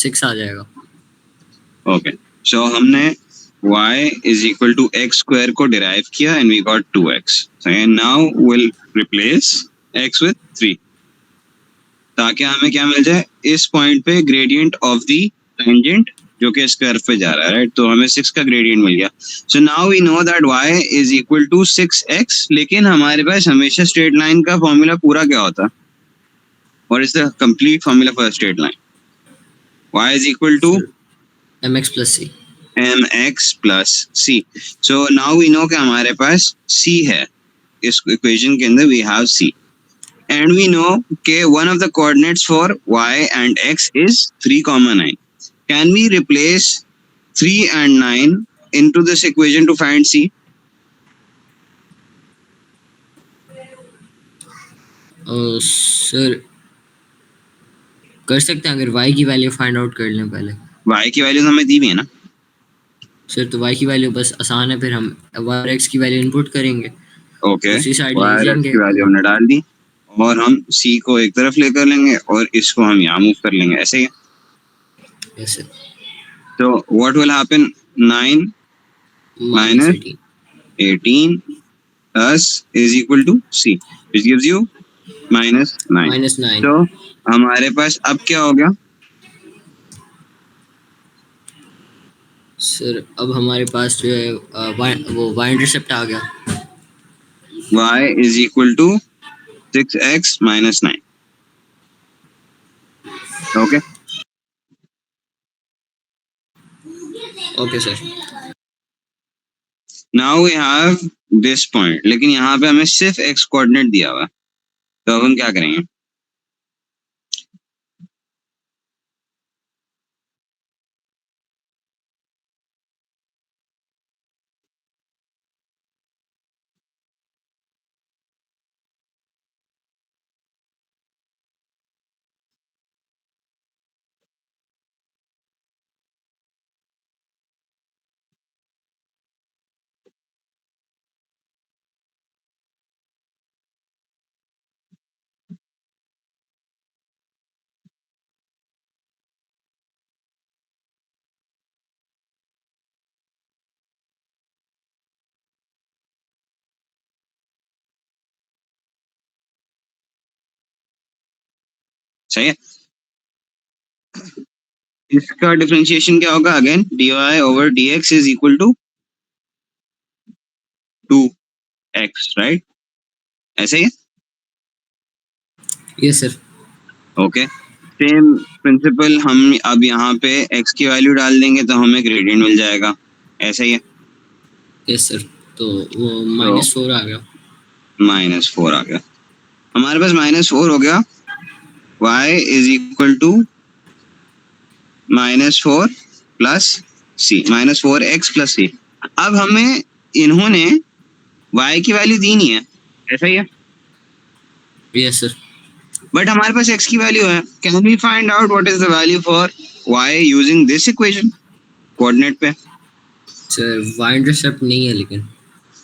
6 आ जाएगा. ओके, सो हमने y is equal to x square को derive किया and we got 2x. And now we'll replace x with 3 ताकि हमें क्या मिल जाए, इस पॉइंट पे ग्रेडियंट ऑफ द टेंजेंट जो कि इस कर्व पे जा रहा है, राइट. तो हमें 6 का ग्रेडियंट मिल गया. So now we know that y is equal to 6x. लेकिन हमारे पास हमेशा स्ट्रेट लाइन का फॉर्मूला पूरा क्या होता है? What is the complete formula for a straight line? y is equal to mx plus c. mx plus c. So now we know कि हमारे पास c है. इस इक्वेशन के अंदर we have c. And we know कि one of the coordinates for y and x is 3, 9. Can we replace 3 and 9 into this equation to find c? Sir कर सकते हैं अगर y की वैल्यू फाइंड आउट कर लें पहले. y की वैल्यू हमें दी भी है ना सर. तो y की वैल्यू बस आसान है, फिर हम y और x की वैल्यू इनपुट करेंगे. ओके, उसी साइड y ले और x जाएंगे. की वैल्यू हमने डाल दी और हम c को एक तरफ लेकर लेंगे और इसको हम यहाँ मूव कर लेंगे, ऐसे ही. Yes sir. तो what will happen? 9 minus 18 plus is equal to c, which gives you minus 9. तो हमारे पास अब क्या हो गया सर? अब हमारे पास जो है वो y इंटरसेप्ट आ गया. y is equal to 6x minus 9. Okay. Okay sir. Now we have this point. लेकिन यहाँ पे हमें सिर्फ x कोऑर्डिनेट दिया हुआ है, तो अब हम क्या करेंगे? सही है. इसका डिफरेंशिएशन क्या होगा? Again dy over dx is equal to 2x, right? ऐसे ही. Yes sir. Okay, same principle हम अब यहाँ पे x की वैल्यू डाल देंगे तो हमें ग्रेडियंट मिल जाएगा, ऐसे ही है. Yes sir. तो वो -4 आ गया. -4 आ गया. हमारे पास -4 हो गया. y is equal to -4 plus c, -4x plus c. अब हमें इन्होंने y की वैल्यू दी नहीं है, ऐसा ही है. Yes sir. बट हमारे पास x की वैल्यू है. Can we find out what is the value for y using this equation coordinate पे? सर y इंटरसेप्ट नहीं है, लेकिन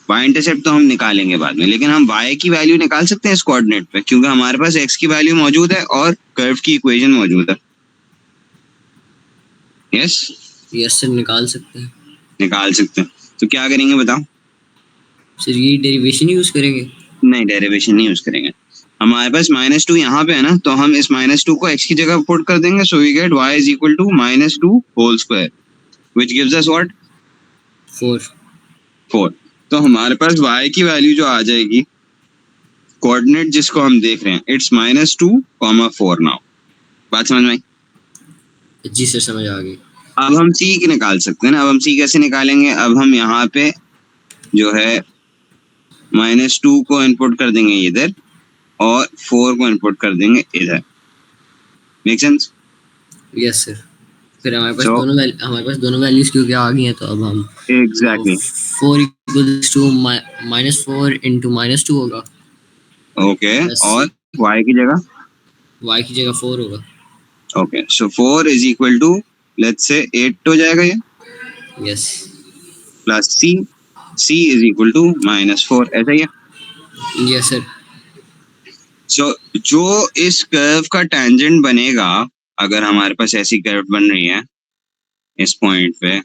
y इंटरसेप्ट तो हम निकालेंगे बाद में, लेकिन हम y की वैल्यू निकाल सकते हैं इस कोऑर्डिनेट पे, क्योंकि हमारे पास x की वैल्यू मौजूद है और कर्व की इक्वेशन मौजूद है. यस सर निकाल सकते हैं. तो क्या करेंगे बताओ? सर ये डेरिवेशन यूज करेंगे. नहीं, डेरिवेशन नहीं यूज करेंगे. हमारे पास -2 यहाँ पे है ना, तो हम इस -2 को x की जगह पुट कर देंगे. So we get y is equal to -2 whole square, which gives us what? 4. तो हमारे पास y की वैल्यू जो आ जाएगी, कोऑर्डिनेट जिसको हम देख रहे हैं, इट्स -2, 4 नाउ. बात समझ में आई? जी सर, समझ आ गई. अब हम c की निकाल सकते हैं ना. अब हम c कैसे निकालेंगे? अब हम यहाँ पे जो है -2 को इनपुट कर देंगे इधर और 4 को इनपुट कर देंगे इधर. Make sense? Yes sir. फिर हमारे पास दोनों वैल्यूज क्योंकि आ गई हैं, तो अब हम एग्जैक्टली 4 equals to -4 into -2 होगा. ओके, और y की जगह 4 होगा. Okay, so 4 is equal to let's say 8 हो जाएगा ये. Yes. Plus c is equal to -4, ऐसा ही है. Yes sir. सो जो इस कर्व का टेंजेंट बनेगा अगर हमारे पास ऐसी कर्व बन रही है इस पॉइंट पे,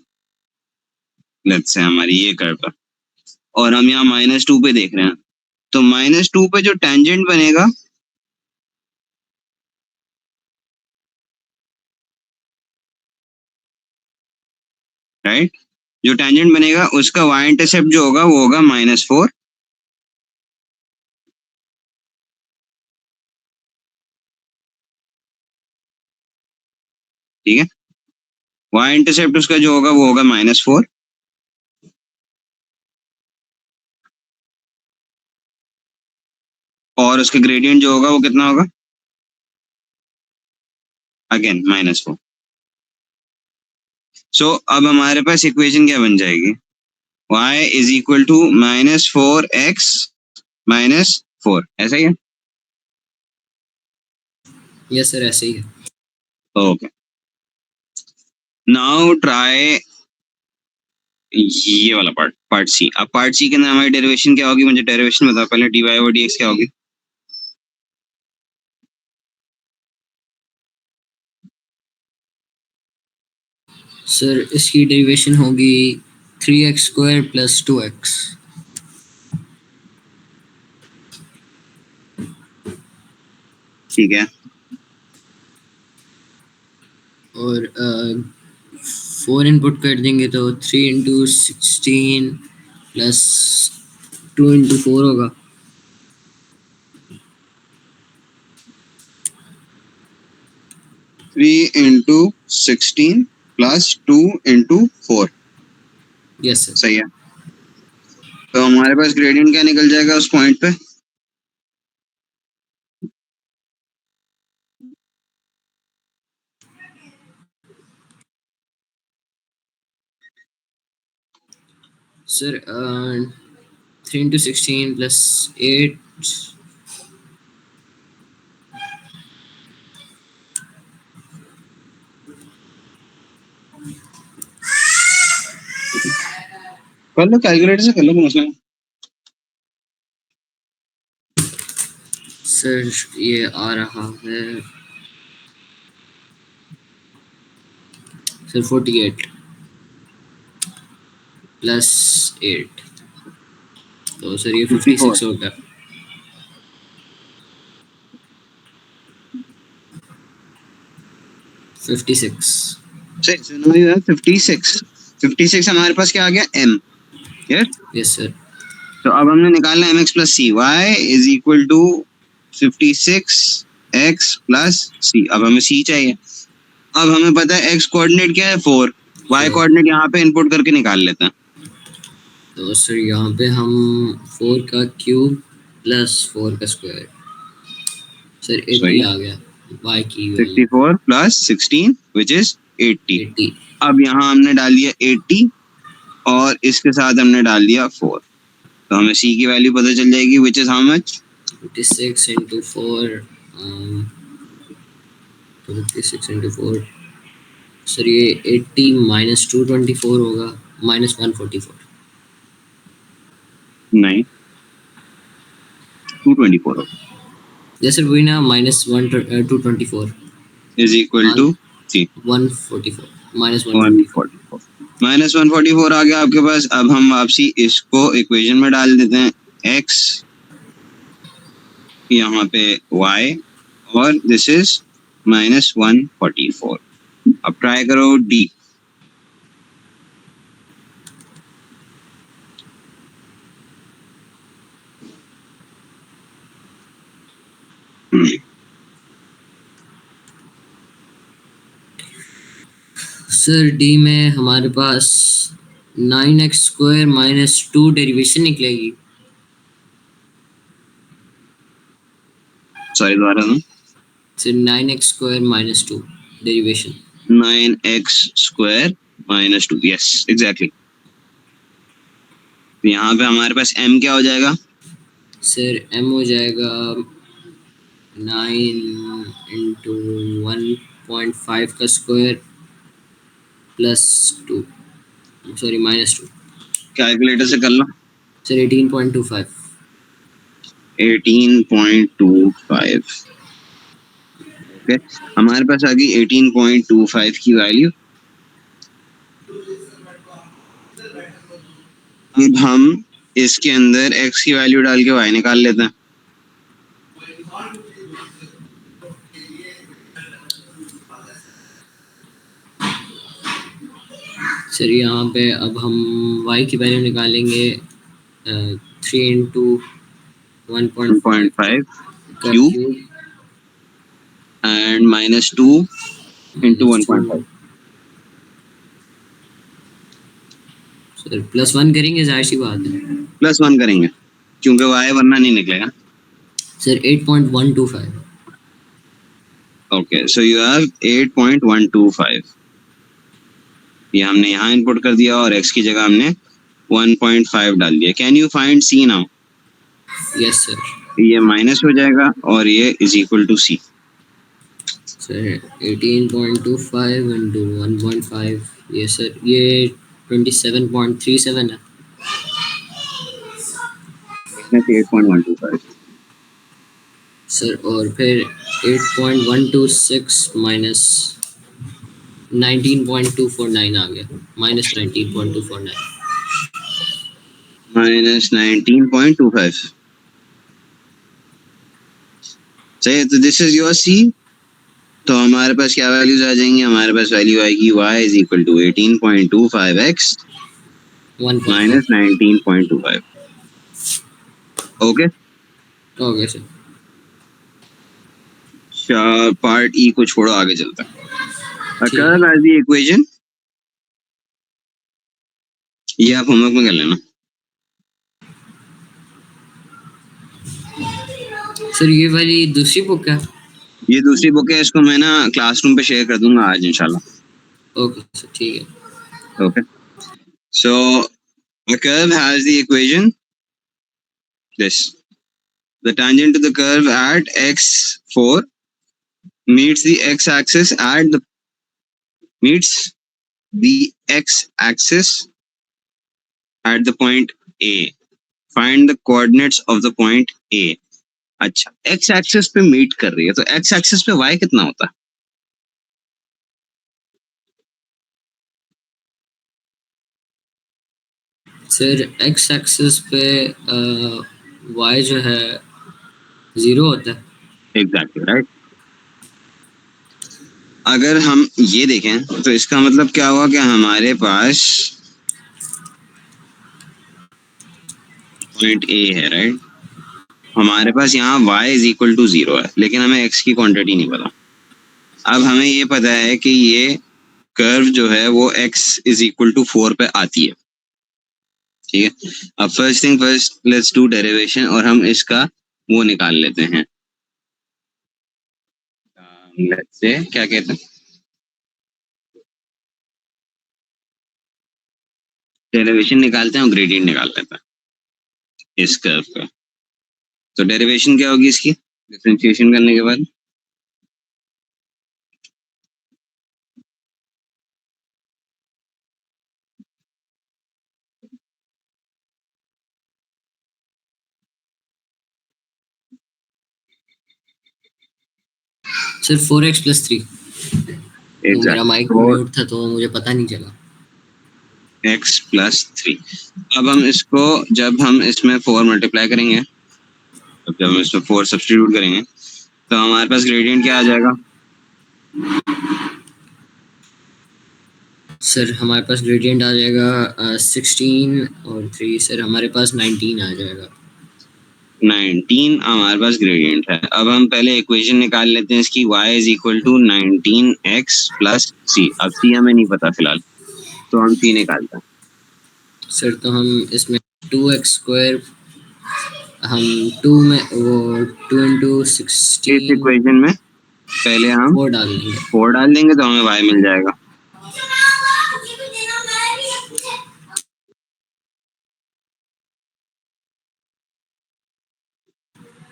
लेट्स से हमारी ये कर्व है, और हम यहाँ -2 पे देख रहे हैं, तो -2 पे जो टेंजेंट बनेगा राइट, जो टेंजेंट बनेगा उसका y इंटरसेप्ट जो होगा वो होगा -4, ठीक है। y इंटरसेप्ट उसका जो होगा वो होगा -4, और उसका ग्रेडियंट जो होगा वो कितना होगा, अगेन -4। सो अब हमारे पास इक्वेशन क्या बन जाएगी, y is equal to -4x -4, ऐसा ही है। यस सर, ऐसे ही है। ओके, नाउ ट्राई ये वाला पार्ट सी। अब पार्ट सी के अंदर हमारी डेरिवेशन क्या होगी, मुझे डेरिवेशन बताओ पहले, dy/dx क्या होगी। सर इसकी डेरिवेशन होगी 3x² + 2x। ठीक है, और 4 इनपुट कर देंगे तो 3 × 16 + 2 × 4 होगा। 3 × 16 + 2 × 4, यस सर। सही है। तो हमारे पास ग्रेडियंट क्या निकल जाएगा उस पॉइंट पे, सर 3 × 16 + 8, कर लो कैलकुलेटर से, कर लो, कोई मसला नहीं। सर ये आ रहा है सर 48 + 8, तो सर ये 56 हो गया। सुनो यार, 56 हमारे पास क्या आ गया, m, यस सर। तो अब हमने निकालना mx + c, y is equal to 56x + c। अब हमें c चाहिए। अब हमें पता है x कोऑर्डिनेट क्या है 4, y कोऑर्डिनेट यहाँ पे इनपुट करके निकाल लेते हैं। तो सर यहाँ पे हम 4 का क्यूब + 4 का स्क्वायर, सर 80 आ गया y की वैल्यू 64 + 16 विच इज 80। 80। अब यहाँ हमने डाल दिया 80 और इसके साथ हमने डाल दिया 4, तो हमें c की वैल्यू पता चल जाएगी which is how much, 56 × 4, 56 × 4, sir ये 80 - 224 होगा, -144। नहीं 224 होगा, जैसे वही ना, -224 इज इक्वल टू c 144 -144। 144 आ गया आपके पास। अब हम वापसी इसको इक्वेशन में डाल देते हैं, x यहाँ पे y और दिस इज -144। अब ट्राई करो d, सर डी में हमारे पास 9x² - 2 डेरिवेशन निकलेगी। सॉरी दोबारा ना, sir 9x² - 2 derivation. 9x² - 2, yes exactly. यहाँ पे हमारे पास m क्या हो जाएगा, सर m हो जाएगा 9 × 1.5 का स्क्वायर +2, सॉरी -2, कैलकुलेटर से कर लो, सर 18.25। 18.25। ओके, हमारे पास आ गई 18.25 की वैल्यू। अब हम इसके अंदर x की वैल्यू डाल के y निकाल लेते हैं। सर यहाँ पे अब हम y की वैल्यू निकालेंगे 3 इंटू 1.5 1.5 का cube cube and -2 into 1.5। Sir +1 करेंगे, जाहिर सी बात है। +1 करेंगे क्योंकि y वरना नहीं निकलेगा। Sir 8.125। Okay, so you have 8.125। ये हमने यहाँ इनपुट कर दिया और x की जगह हमने 1.5 डाल दिया। Can you find c now? Yes sir. ये माइनस हो जाएगा और ये is equal to c। Sir 18.25 into 1.5, ये सर ये 27.37 है। -8.125। सर और फिर 8.126 माइनस 19.249 आ गया, -19.249। -19.25। सही, तो दिस इज योर c। तो हमारे पास क्या वैल्यूज आ जाएंगी? हमारे पास वैल्यू आएगी y is equal to 18.25x 1.5। -19.25। Okay, okay sir. Part E को छोड़ो, आगे चलता है। A ठीक curve has the equation, ये आप होमवर्क में कर लेना। सर ये वाली दूसरी बुक है? ये दूसरी बुक है, इसको मैं ना क्लासरूम पे शेयर कर दूंगा आज इंशाल्लाह। ओके सर, ठीक है। Okay, so a curve has the equation this: the tangent to the curve at x4 meets the x-axis at the point A. Find the coordinates of the point A. अच्छा, x axis पे meet कर रही है, तो x axis पे y कितना होता है? सर एक्स एक्सिस पे वाई जो है 0 होता है। Exactly right. अगर हम ये देखें तो इसका मतलब क्या हुआ कि हमारे पास पॉइंट ए है, राइट। हमारे पास यहाँ y इज इक्वल टू 0 है, लेकिन हमें x की क्वांटिटी नहीं पता। अब हमें ये पता है कि ये कर्व जो है वो x इज इक्वल टू 4 पे आती है, ठीक है। अब first thing first, let's do derivation और हम इसका वो निकाल लेते हैं। लेट्स से क्या कहते हैं, डेरिवेशन निकालते हैं और ग्रेडियंट निकाल लेते हैं इस कर्व का। तो डेरिवेशन क्या होगी इसकी, डिफरेंशिएशन करने के बाद? Sir 4x + 3। वो मेरा माइक म्यूट था तो मुझे पता नहीं चला। x + 3। अब हम इसको, जब हम इसमें 4 मल्टीप्लाई करेंगे, जब हम इसमें 4 सब्स्टिट्यूट करेंगे तो हमारे पास ग्रेडियंट क्या आ जाएगा? सर हमारे पास ग्रेडियंट आ जाएगा 16 और 3, सर हमारे पास 19 आ जाएगा। 19 हमारे पास ग्रेडियंट है। अब हम पहले इक्वेशन निकाल लेते हैं इसकी, y is equal to 19x + c। अब c हमें नहीं पता फिलहाल, तो हम c निकालते हैं। सर तो हम इसमें 2x² हम 2 में वो 2 इंटू 16 इस इक्वेशन में पहले हम 4 डाल देंगे। 4 डाल देंगे तो हमें y मिल जाएगा।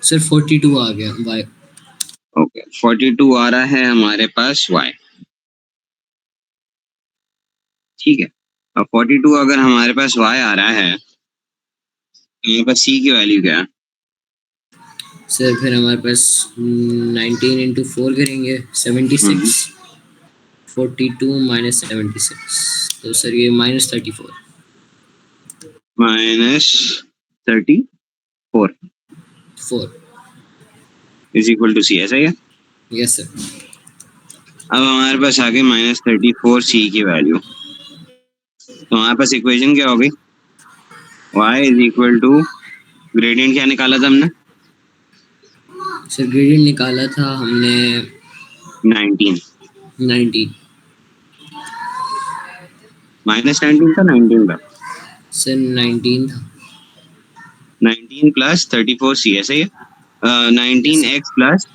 सर 42 आ गया y। ओके, 42 आ रहा है हमारे पास y, ठीक है। अब 42 अगर हमारे पास y आ रहा है तो हमारे पास c की वैल्यू क्या है? सर फिर हमारे पास 19 इंटू 4 करेंगे 76, 42 माइनस 76, तो सर ये -34। -34 4। इज इक्वल टू सी, ऐसा ही है। Yes sir. अब हमारे पास आ गई -34 सी की वैल्यू। तो हमारे पास इक्वेशन क्या हो गई? y is equal to, gradient क्या निकाला था हमने? सर ग्रेडियंट निकाला था हमने 19। 19। -19 था, 19 था। सर 19 था। 19 प्लस 34 सी, ऐसा ही है। यस 19x प्लस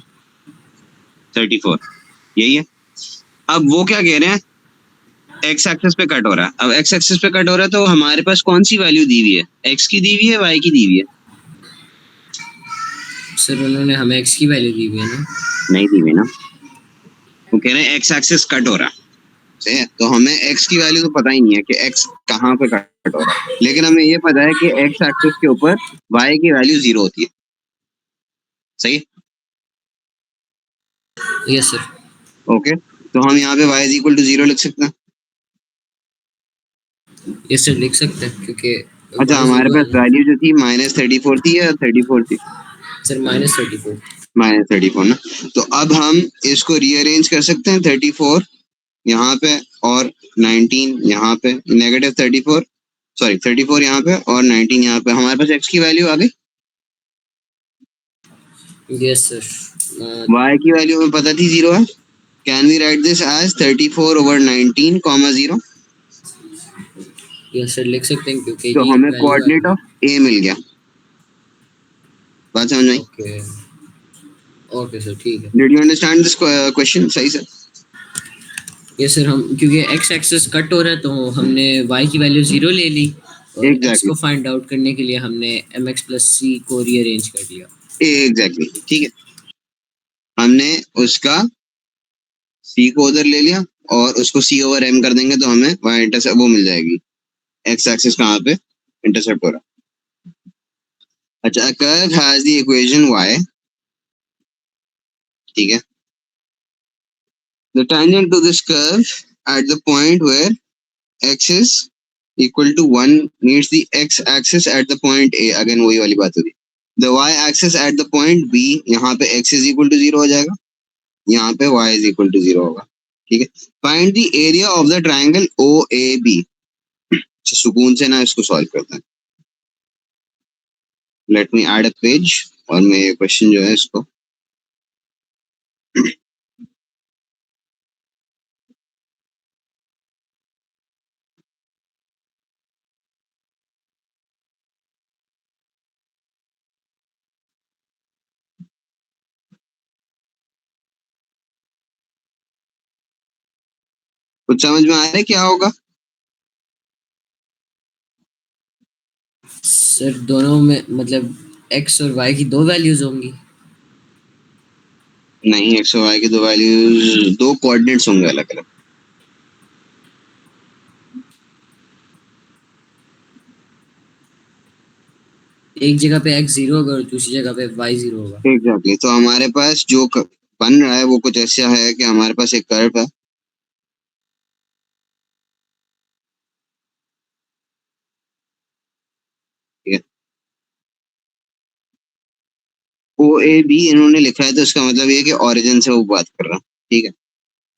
34, यही है। अब वो क्या कह रहे हैं, एक्स एक्सिस पे कट हो रहा है। अब एक्स एक्सिस पे कट हो रहा है तो हमारे पास कौन सी वैल्यू दी हुई है? एक्स की दी हुई है, वाई की दी हुई है? सर उन्होंने हमें x की वैल्यू दी हुई है ना। नहीं दी हुई ना। वो कह रहे हैं एक्स एक्सिस कट हो रहा है, सही है। तो हमें एक्स की वैल्यू तो पता ही नहीं है कि एक्स कहाँ पे कट हो रहा है, लेकिन हमें ये पता है कि एक्स एक्सिस के ऊपर वाई की वैल्यू 0 होती है, सही है। Yes sir. ओके, तो हम यहाँ पे y इज इक्वल टू 0 लिख सकते हैं। यस सर लिख सकते हैं क्योंकि अच्छा, y हमारे 0 पास है ना। वैल्यू जो थी -34 थी या 34 थी? सर -34। -34 ना। तो अब हम इसको रीअरेंज कर सकते हैं, 34 यहाँ पे और 19 यहाँ पे, -34, सॉरी 34 यहाँ पे और 19 यहाँ पे। हमारे पास x की वैल्यू आ गई, यस सर। y की वैल्यू हमें पता थी 0 है। Can we write this as 34/19, 0? Yes sir लिख सकते हैं क्योंकि तो ये हमें वैल्यू आ कोऑर्डिनेट रही ऑफ a मिल गया। बात समझ में है। आई? ओके। ओके सर ठीक है। Did you understand this question सही से? यस सर, हम क्योंकि x एक्सेस कट हो रहा है तो हमने y की वैल्यू 0 ले ली और x एग्जैक्टली, को फाइंड आउट करने के लिए हमने mx प्लस c को रीअरेंज कर दिया। एग्जैक्टली, ठीक है। हमने उसका c को उधर ले लिया और उसको c ओवर m कर देंगे तो हमें y इंटरसेप्ट वो मिल जाएगी, x एक्सिस कहाँ पे इंटरसेप्ट हो रहा है। अच्छा, curve has the equation y, ठीक है। The tangent to this curve at the point where x is equal to 1 meets the x axis at the point A, again वही वाली बात होगी। The y axis at the point B, यहाँ पे x is equal to 0 हो जाएगा, यहाँ पे y is equal to 0 होगा, ठीक है। Find the area of the triangle OAB। अच्छा, सुकून से ना इसको सॉल्व करते हैं। Let me add a page और मैं ये क्वेश्चन जो है इसको कुछ समझ में आ रहा है क्या होगा? सर दोनों में मतलब x और y की दो वैल्यूज होंगी। नहीं, x और y की दो वैल्यूज, दो कोऑर्डिनेट्स होंगे अलग अलग। एक जगह पे x 0 होगा और दूसरी जगह पे y 0 होगा। एग्जैक्टली, तो हमारे पास जो बन रहा है वो कुछ ऐसा है कि हमारे पास एक कर्व है, ठीक है। ओ ए बी इन्होंने लिखा है तो इसका मतलब ये है कि ओरिजिन से वो बात कर रहा है, ठीक है।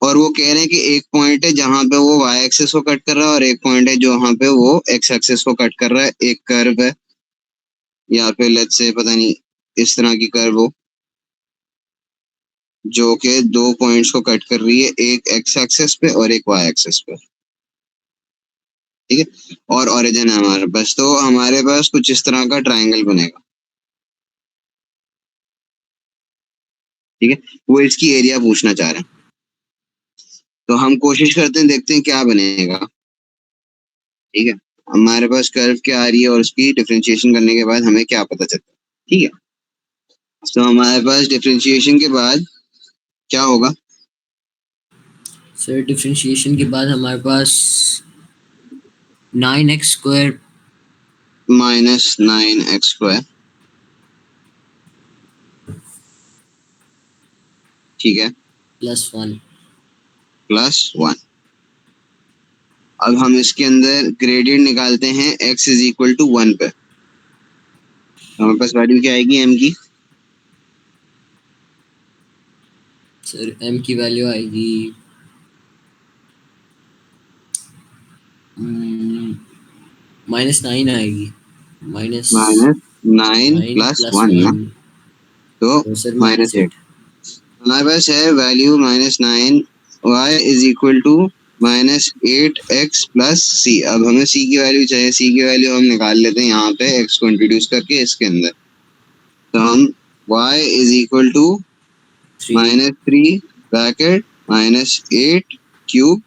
और वो कह रहे हैं कि एक पॉइंट है जहां पे वो वाई एक्सिस को कट कर रहा है और एक पॉइंट है जहां पे वो एक्स एक्सिस को कट कर रहा है। एक कर्व है या फिर लेट्स से पता नहीं इस तरह की कर्व हो जो कि दो पॉइंट्स को कट कर रही है, एक एक्स एक्सिस पे और एक वाई एक्सिस पे, ठीक है। और ओरिजिन है हमारे पास, तो हमारे पास कुछ इस तरह का ट्राइंगल बनेगा, ठीक है। वो इसकी एरिया पूछना चाह रहे हैं, तो हम कोशिश करते हैं, देखते हैं क्या बनेगा, ठीक है। हमारे पास कर्व क्या आ रही है और उसकी डिफरेंशिएशन करने के बाद हमें क्या पता चलता है, ठीक है। तो हमारे पास डिफरेंशिएशन के बाद क्या होगा? सर डिफरेंशिएशन के बाद हमारे पास 9x² -9x² ठीक है, +1। +1। अब हम इसके अंदर ग्रेडियंट निकालते हैं x इज इक्वल टू 1 पे। हमारे पास वैल्यू क्या आएगी m की? सर m की वैल्यू आएगी -9 आएगी। -9 -9 + + 1 ना, 1, तो तो सर -8। -8। हमारे पास है value -9, y is equal to -8x + c। अब हमें c की वैल्यू चाहिए। c की वैल्यू हम निकाल लेते हैं यहाँ पे x को इंट्रोड्यूस करके इसके अंदर। तो हम y is equal to 3। -3 bracket -8 cube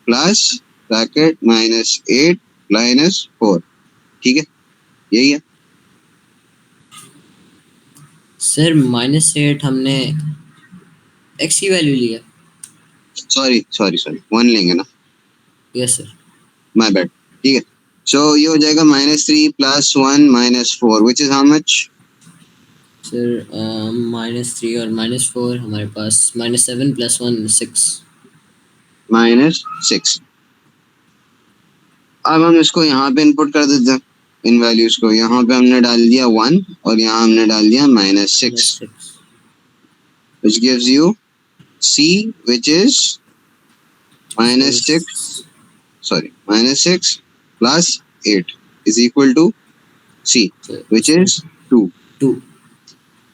plus bracket -8 -4। ठीक है, यही है। सर -8 हमने x की वैल्यू लिया। सॉरी 1 लेंगे ना, यस सर। My bad. ठीक है, सो ये हो जाएगा -3 + 1 -4 which is how much? Sir -3 और -4 हमारे पास -7 + 1 6। -6। अब हम इसको यहाँ पे इनपुट कर देते हैं, इन वैल्यूज को। यहाँ पे हमने डाल दिया 1 और यहाँ हमने डाल दिया -6, -6। which gives you c which is sir -6 -6 + 8 is equal to c which sir is 2। 2।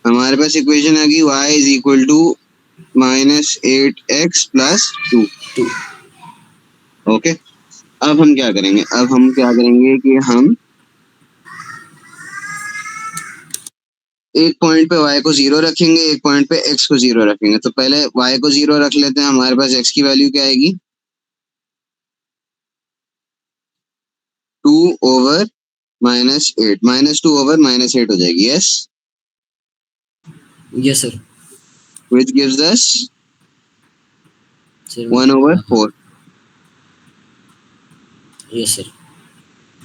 हमारे पास इक्वेशन आ गई y is equal to -8x + 2। 2। Okay, अब हम क्या करेंगे? अब हम क्या करेंगे कि हम एक पॉइंट पे y को 0 रखेंगे, एक पॉइंट पे x को 0 रखेंगे। तो पहले y को 0 रख लेते हैं। हमारे पास x की वैल्यू क्या आएगी? 2/-8 -2/-8 हो जाएगी। Yes, yes sir. Which gives us sir 1/4। Yes sir.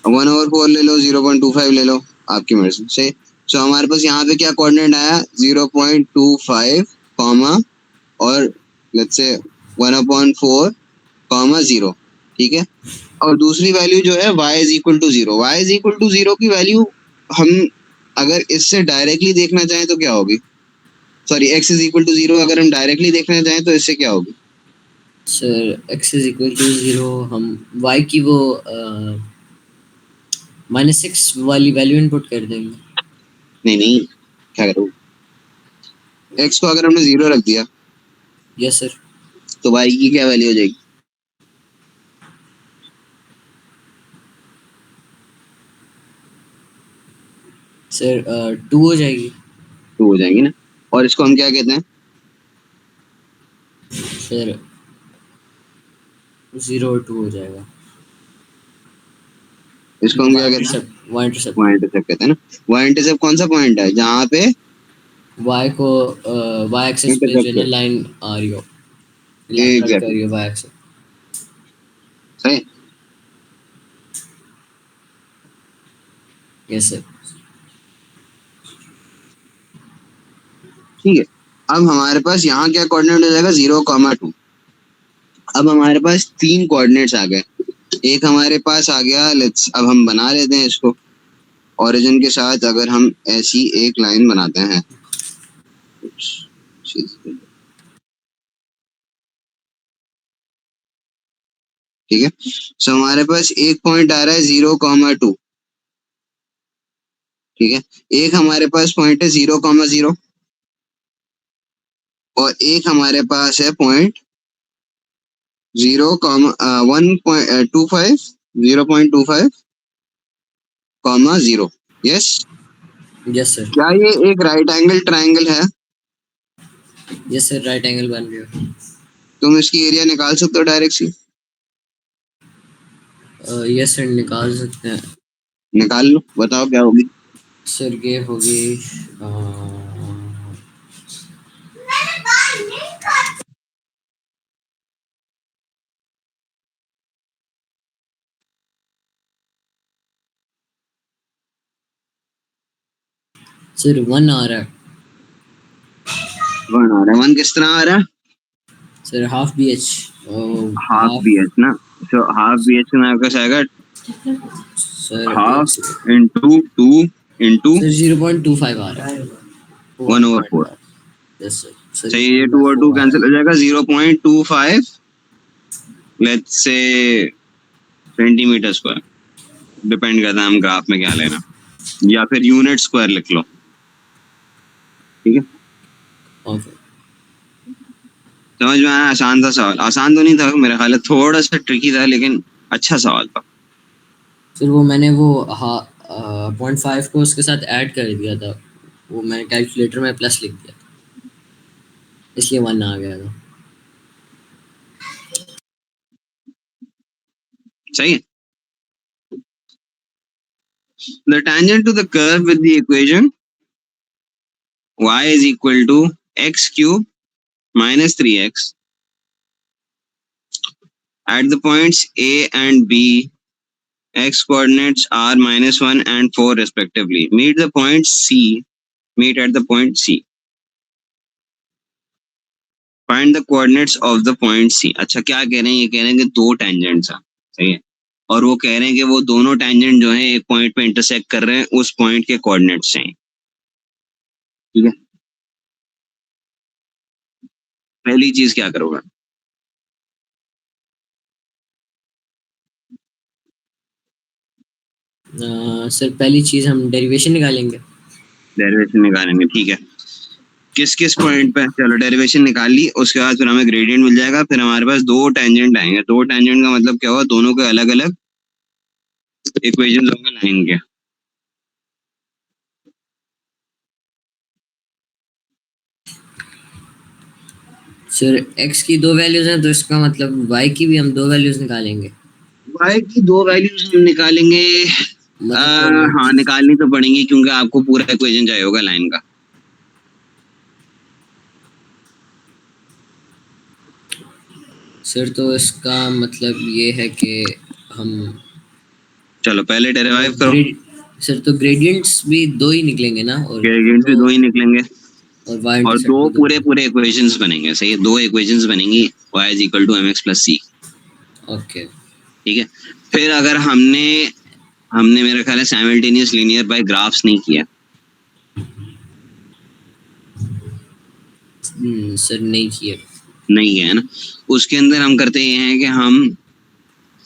1/4 ले लो, 0.25 ले लो, आपकी मर्जी से। सो हमारे पास यहाँ पे क्या कोऑर्डिनेट आया? 0.25 कॉमा और लेट्स से 1/4 0। ठीक है, और दूसरी वैल्यू जो है y is equal to 0। y is equal to 0 की वैल्यू हम अगर इससे डायरेक्टली देखना चाहें तो क्या होगी? Sorry, x is equal to 0 अगर हम डायरेक्टली देखना चाहें तो इससे क्या होगी? Sir x is equal to 0, हम y की वो -6 वाली वैल्यू इनपुट कर देंगे। नहीं, क्या करूँ? x को अगर हमने 0 रख दिया यस सर। तो y की क्या वैल्यू हो जाएगी? सर 2 हो जाएगी। 2 हो जाएगी ना। और इसको हम क्या कहते हैं? सर 0 और 2 हो जाएगा। इसको हम क्या y कहते हैं? Intercept. y intercept. y intercept कहते हैं ना। y इंटरसेप्ट कौन सा पॉइंट है जहाँ पे y को y एक्सिस पे जो इंटरसेप्ट है ना कर? लाइन आ रही हो, लाइन कट कर एग्जैक्टली, रही हो y एक्सिस। सही। Yes sir. ठीक है, अब हमारे पास यहाँ क्या कोऑर्डिनेट हो जाएगा? 0,2। अब हमारे पास 3 कोऑर्डिनेट्स आ गए। एक हमारे पास आ गया, लेट्स अब हम बना लेते हैं इसको ओरिजिन के साथ। अगर हम ऐसी एक लाइन बनाते हैं, ठीक है, सो हमारे पास एक पॉइंट आ रहा है 0,2। ठीक है, एक हमारे पास पॉइंट है 0,0 और एक हमारे पास है पॉइंट 0,25 यस। Yes sir. क्या ये एक राइट एंगल ट्राइंगल है? यस सर, राइट एंगल बन रही हो। तुम इसकी एरिया निकाल सकते हो डायरेक्ट सी? यस सर, निकाल सकते हैं। निकाल लो, बताओ क्या होगी। सर ये होगी सर 1 आ रहा है। 1 आ रहा है। 1 किस तरह आ रहा है? Sir half B H, half half B H ना। सो हाफ बी एच में आपका आएगा सर एक हाफ इंटू 2 इंटू सर 0.25 आ रहा है, 1/4। Yes sir. सर सही ये है, 1 2 बाय और 2 4 आ रहा कैंसिल हो जाएगा, 0.25 let's say centimetre square, depend करता है हम ग्राफ में क्या लेना, या फिर यूनिट स्क्वायर लिख लो, ठीक है। है। ओके समझ में आया? आसान था सवाल, आसान तो नहीं था मेरा ख्याल है, थोड़ा सा ट्रिकी था लेकिन अच्छा सवाल था। फिर वो मैंने वो 0.5 को उसके साथ ऐड कर दिया था, वो मैंने कैलकुलेटर में प्लस लिख दिया था, इसलिए 1 आ गया था। सही है। The tangent to the curve with the equation y is equal to x cube minus 3x at the points A and B, x coordinates are -1 and 4 respectively. Meet the point C. Meet at the point C. Find the coordinates of the point C. अच्छा क्या कह रहे हैं? ये कह रहे हैं कि दो tangents हैं, सही है, और वो कह रहे हैं कि वो दोनों tangent जो हैं एक point पे intersect कर रहे हैं, उस point के coordinates चाहिए, ठीक है। पहली चीज क्या करोगे? सर पहली चीज़ हम डेरिवेशन निकालेंगे। डेरिवेशन निकालेंगे, ठीक है। किस किस पॉइंट पे? चलो डेरिवेशन निकाल ली, उसके बाद फिर हमें ग्रेडियंट मिल जाएगा, फिर हमारे पास दो टेंजेंट आएंगे। दो टेंजेंट का मतलब क्या हुआ? दोनों के अलग अलग इक्वेशन होंगे लाइन के। सर x की दो वैल्यूज हैं तो इसका मतलब y की भी हम दो वैल्यूज निकालेंगे। y की दो वैल्यूज हम निकालेंगे, मतलब कोऑर्डिनेट। हाँ निकालनी तो पड़ेंगी क्योंकि आपको पूरा इक्वेशन चाहिए होगा लाइन का। सर तो इसका मतलब ये है कि हम चलो पहले डेरिवाइव करो। ग्रेड सर तो ग्रेडियंट्स भी दो ही निकलेंगे ना, और ग्रेडियंट भी दो ही निकलेंगे और y और इंटरसेप्ट दो भी दो पूरे होंगे। पूरे इक्वेशंस बनेंगे, सही है, दो इक्वेशंस बनेंगी, y is equal to mx plus c, okay ठीक है। फिर अगर हमने हमने मेरा ख्याल है साइमल्टेनियस लीनियर बाय ग्राफ्स नहीं किया, सर नहीं किए। नहीं है ना, उसके अंदर हम करते ये हैं कि हम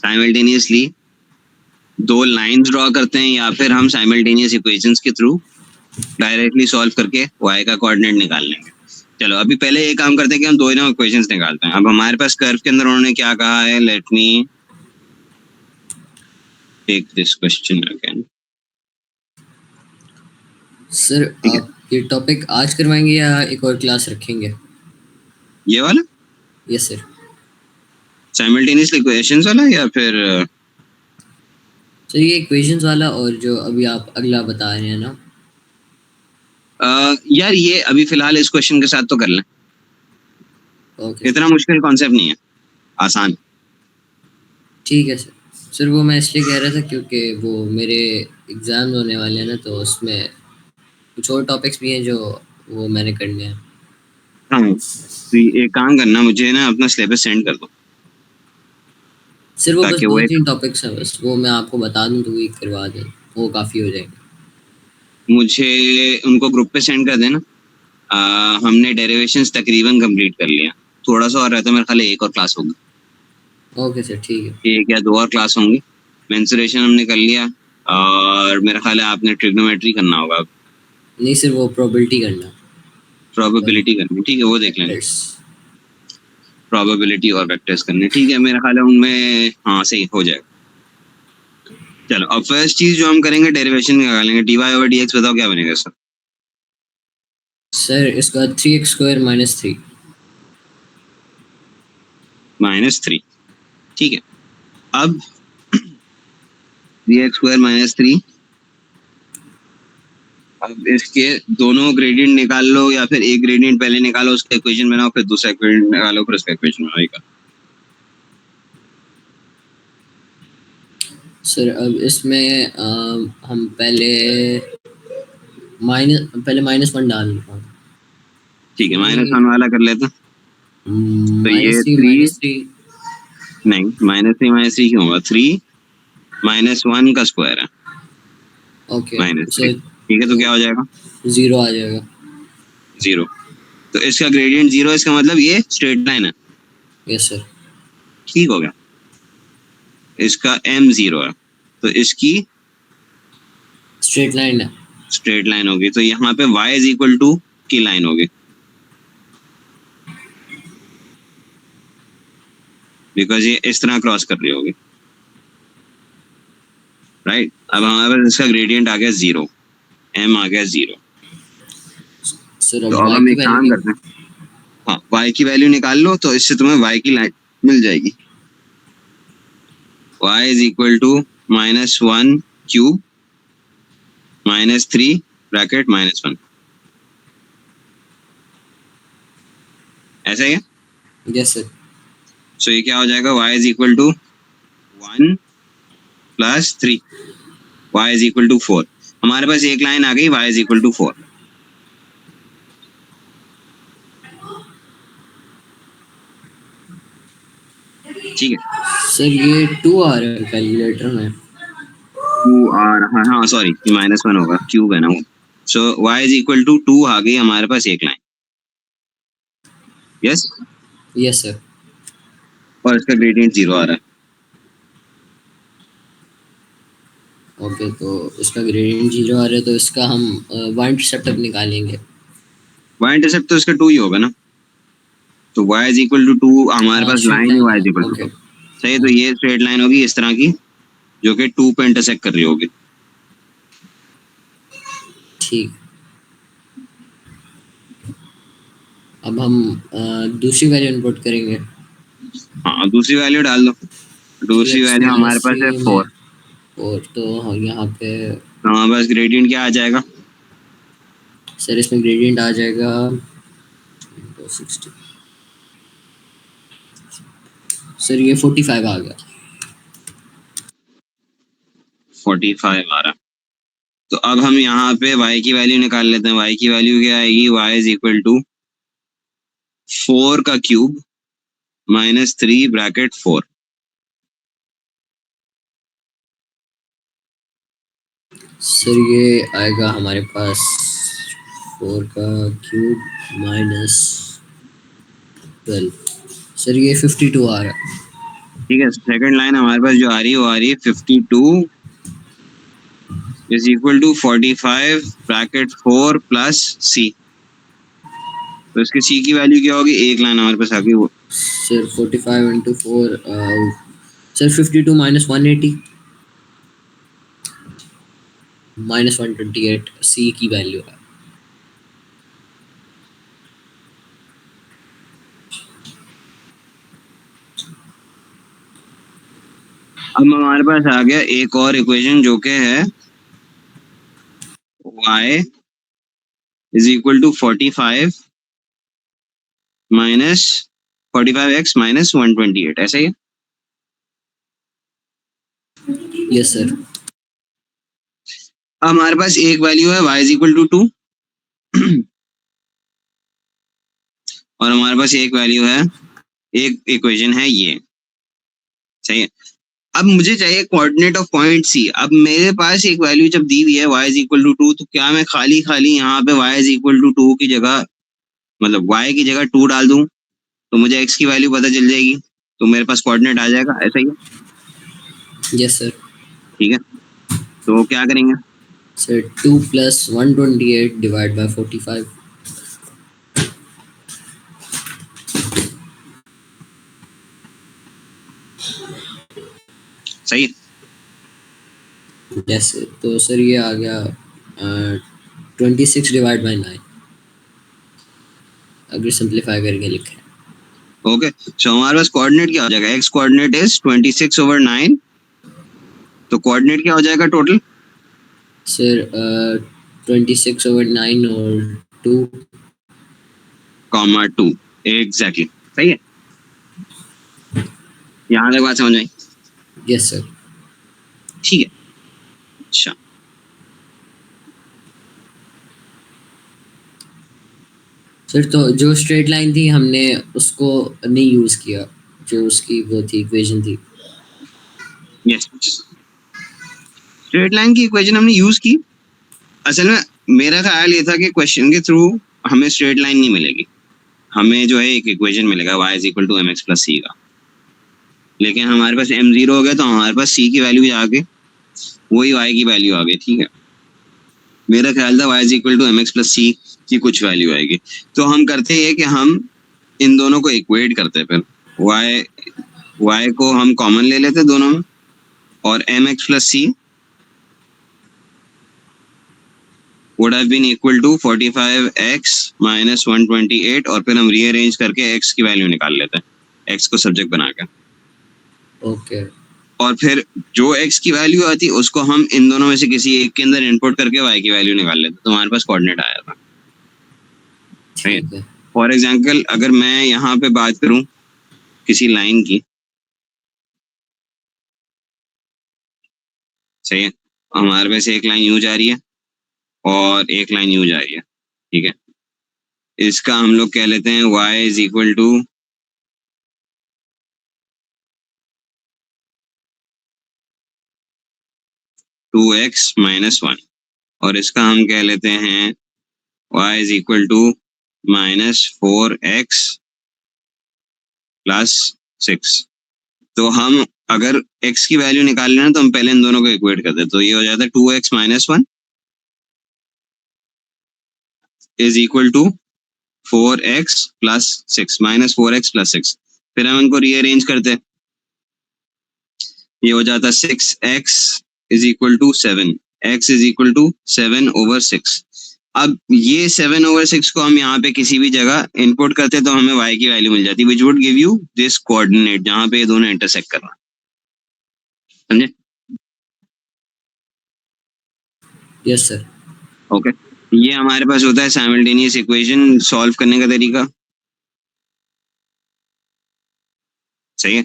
साइमल्टेनियसली दो लाइंस ड्रॉ करते हैं, या फिर हम साइमल्टेनियस इक्वेशंस के थ्रू डायरेक्टली सॉल्व करके y का कोऑर्डिनेट निकाल लेंगे। चलो अभी पहले ये काम करते हैं कि हम दोनों इक्वेशंस निकालते हैं। अब हमारे पास कर्व के अंदर उन्होंने क्या कहा है, let me take this question again. Sir ठीक है, आप ये टॉपिक आज करवाएंगे या एक और क्लास रखेंगे? ये वाला यस सर। साइमल्टेनियस इक्वेशंस वाला, या फिर सर ये इक्वेशंस वाला, और जो अभी आप अगला बता रहे हैं ना। यार ये अभी फिलहाल इस क्वेश्चन के साथ तो कर लें, ओके इतना सर। मुश्किल कॉन्सेप्ट नहीं है, आसान। ठीक है सर। सर वो मैं इसलिए कह रहा था क्योंकि वो मेरे एग्ज़ाम होने वाले हैं ना, तो उसमें कुछ और टॉपिक्स भी हैं जो वो मैंने करने हैं। हाँ तो एक काम करना, मुझे ना अपना सिलेबस सेंड कर दो, सर वो बस ताकि वो दो एक तीन टॉपिक्स हैं, बस वो मैं आपको बता दूं तो वो एक करवा दें, वो काफ़ी हो जाएगा। मुझे उनको ग्रुप पे सेंड कर देना। हमने डेरिवेशंस तकरीबन कंप्लीट कर लिया, थोड़ा सा और रहता है, मेरे ख्याल है एक और क्लास होगी, ओके सर ठीक है। एक या दो और क्लास होंगी। मेंसुरेशन हमने कर लिया, और मेरा ख्याल है आपने ट्रिग्नोमेट्री करना होगा, नहीं सर वो प्रोबेबिलिटी करना और प्रोबेबिलिटी करनी, ठीक है, वो देख लेंगे। वेक्टर्स। प्रोबेबिलिटी और वेक्टर्स करने, ठीक है, मेरा ख्याल है उनमें हाँ सही हो जाएगा। चलो अब फर्स्ट चीज जो हम करेंगे, डेरिवेशन निकालेंगे, dy ओवर dx, बताओ क्या बनेगा सर? सर इसका 3x² - 3। -3, ठीक है। अब 3x² - 3, अब इसके दोनों ग्रेडियंट निकाल लो, या फिर एक ग्रेडियंट पहले निकालो, उसका इक्वेशन बनाओ, फिर दूसरा इक्वेशन निकालो, फिर उसका इक्वेशन बनाओ। सर अब इसमें हम पहले -1 डाल देता हूँ। ठीक है, -1 वाला कर लेते हैं। तो ये -3 3, -3 नहीं -3 क्यों होगा, 3 -1 का स्क्वायर है ओके -3। सर, ठीक है, तो क्या हो जाएगा, 0 आ जाएगा। 0। तो इसका ग्रेडियंट 0, इसका मतलब ये स्ट्रेट लाइन है। Yes sir. ठीक हो गया, इसका m 0 है, तो इसकी स्ट्रेट लाइन है। स्ट्रेट लाइन होगी, तो यहाँ पे y इज इक्वल टू की लाइन होगी, बिकॉज ये इस तरह क्रॉस कर रही होगी, राइट। अब हमारे पास इसका ग्रेडियंट आ गया 0, m आ गया 0। सर तो अब अब y हम की एक वैल्यू काम की। करते हैं, हाँ y की वैल्यू निकाल लो, तो इससे तुम्हें y की लाइन मिल जाएगी। y is equal to -1 cube -3 bracket -1, ऐसा ही है। Yes sir. सो ये क्या हो जाएगा, y is equal to 1 + 3, y is equal to 4। हमारे पास एक लाइन आ गई, y इज इक्वल टू 4। ठीक है, सर ये 2 आ रहा है कैलकुलेटर में। 2 आ रहा है, हाँ सॉरी, -1 होगा, क्यूब है ना वो। सो y इज इक्वल टू 2 आ गई हमारे पास एक लाइन, यस। Yes sir. और इसका ग्रेडियंट 0 आ रहा है। ओके, तो इसका ग्रेडियंट 0 आ रहा है, तो इसका हम y इंटरसेप्ट अब निकालेंगे। y इंटरसेप्ट तो इसका 2 ही होगा ना, तो y इज इक्वल टू 2, हमारे हाँ पास स्ट्रेट लाइन ही लाइन y है। Is equal to okay. 2। सही है, तो हाँ ये स्ट्रेट लाइन होगी इस तरह की, जो कि 2 पे इंटरसेक्ट कर रही होगी। ठीक। अब हम दूसरी वैल्यू इनपुट करेंगे। हाँ, दूसरी वैल्यू डाल दो। दूसरी 2x वैल्यू हमारे पास है -3 4। में। और तो हाँ, यहाँ पे तो हमारे पास ग्रेडियंट क्या आ जाएगा, सर इसमें ग्रेडियंट आ जाएगा 60। सर ये 45 आ गया। 45 आ रहा। तो अब हम यहाँ पे y की वैल्यू निकाल लेते हैं। y की वैल्यू क्या आएगी, y इज इक्वल टू 4 का क्यूब -3 ब्रैकेट 4। सर ये आएगा हमारे पास 4 का क्यूब -12। सर ये 52 आ रहा है। ठीक है, सेकंड लाइन हमारे पास जो आ रही है वो आ रही है 52 is equal to 45 bracket 4 plus c। तो इसकी c की वैल्यू क्या होगी, एक लाइन हमारे पास आ गई वो। सर 45 इंटू 4, सर 52 -180 -128 सी की वैल्यू है। अब हमारे पास आ गया एक और इक्वेशन, जो कि है y is equal to 45 minus 45x minus 128, ऐसा ही है। Yes sir. अब हमारे पास एक वैल्यू है y इज इक्वल टू 2 और हमारे पास एक वैल्यू है, एक इक्वेशन है ये, सही है। अब मुझे चाहिए कोऑर्डिनेट ऑफ पॉइंट सी। अब मेरे पास एक वैल्यू जब दी हुई है y इज इक्वल टू 2, तो क्या मैं खाली खाली यहाँ पे y इज इक्वल टू 2 की जगह, मतलब y की जगह 2 डाल दूं, तो मुझे x की वैल्यू पता चल जाएगी, तो मेरे पास कोऑर्डिनेट आ जाएगा, ऐसा ही है। Yes sir. ठीक है, तो क्या करेंगे, सर 2 + 128 डिवाइड बाय 45। सही है। यस, तो सर ये आ गया 26 डिवाइड बाय 9, अगर सिंप्लीफाई करके लिखें। ओके, सो हमारे पास कोऑर्डिनेट क्या हो जाएगा, x कोऑर्डिनेट इज 26/9, तो कोऑर्डिनेट क्या हो जाएगा टोटल, सर 26/9 और 2। -2, एग्जैक्टली, सही है। यहाँ तक बात समझ आई। Yes sir. ठीक है, अच्छा। सर तो जो स्ट्रेट लाइन थी हमने उसको नहीं यूज किया, जो उसकी वो थी इक्वेशन थी। यस, स्ट्रेट लाइन की इक्वेशन हमने यूज की। असल में मेरा ख्याल ये था कि क्वेश्चन के थ्रू हमें स्ट्रेट लाइन नहीं मिलेगी, हमें जो है एक इक्वेशन मिलेगा y is equal to mx plus c का। लेकिन हमारे पास m0 हो गया तो हमारे पास c की वैल्यू आ गई, वही y की वैल्यू आ गई। ठीक है, मेरा ख्याल था y is equal to mx plus c की कुछ वैल्यू आएगी। तो हम करते ये कि हम इन दोनों को इक्वेट करते, फिर y को हम कॉमन ले लेते दोनों में, और mx plus c would have been equal to 45x minus 128, और फिर हम रीअरेंज करके x की वैल्यू निकाल लेते हैं, x को सब्जेक्ट बना के। ओके। और फिर जो x की वैल्यू आती है उसको हम इन दोनों में से किसी एक के अंदर इनपुट करके y की वैल्यू निकाल लेते, तो हमारे पास कोऑर्डिनेट आया था। ठीक है। फॉर एग्जाम्पल अगर मैं यहाँ पे बात करूं किसी लाइन की, सही है, हमारे पास एक लाइन यूं जा रही है और एक लाइन यूं जा रही है। ठीक है, इसका हम लोग कह लेते हैं y is equal to 2x minus 1, और इसका हम कह लेते हैं y is equal to minus 4x plus 6। तो हम अगर x की वैल्यू निकाल लेना तो हम पहले इन दोनों को इक्वेट करते, तो ये हो जाता है 2x minus 1 is equal to 4x plus 6, minus 4x plus 6। फिर हम इनको रीअरेंज करते, ये हो जाता 6x is equal to 7, x is equal to 7 over 6। अब ये 7 ओवर 6 को हम यहाँ पे किसी भी जगह इनपुट करते तो हमें y की वैल्यू मिल जाती, which would give you this coordinate जहाँ पे ये दोनों इंटरसेक्ट कर रहा है। समझे? Yes sir. ओके, ये हमारे पास होता है साइमल्टेनियस इक्वेशन सॉल्व करने का तरीका। सही है,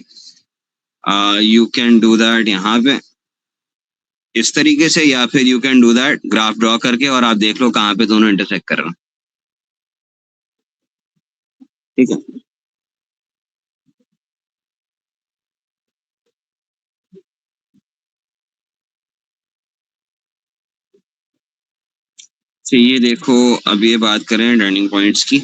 यू कैन डू दैट यहाँ पे इस तरीके से, या फिर you can do that graph draw करके और आप देख लो कहाँ पे दोनों इंटरसेक्ट कर रहे हैं। ठीक है, तो ये देखो, अब ये बात करें टर्निंग पॉइंट्स की।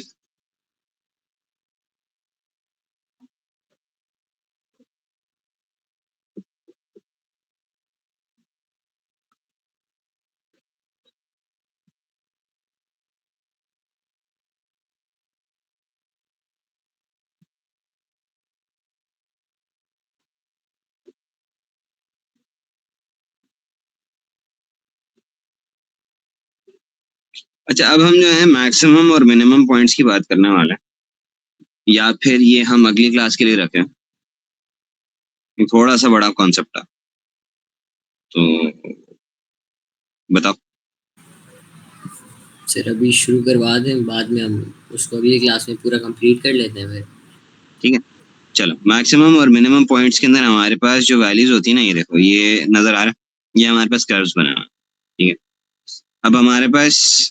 अच्छा, अब हम जो है मैक्सिमम और मिनिमम पॉइंट्स की बात करने वाले हैं, या फिर ये हम अगली क्लास के लिए रखें? ये थोड़ा सा बड़ा कॉन्सेप्ट है, तो बताओ। सर अभी शुरू करवा दें, बाद में हम उसको अगली क्लास में पूरा कंप्लीट कर लेते हैं फिर। ठीक है, चलो, मैक्सिमम और मिनिमम पॉइंट्स के अंदर हमारे पास जो वैल्यूज होती है ना, ये देखो, ये नजर आ रहा है, ये हमारे पास कर्व्स बना हुआ है। ठीक है, अब हमारे पास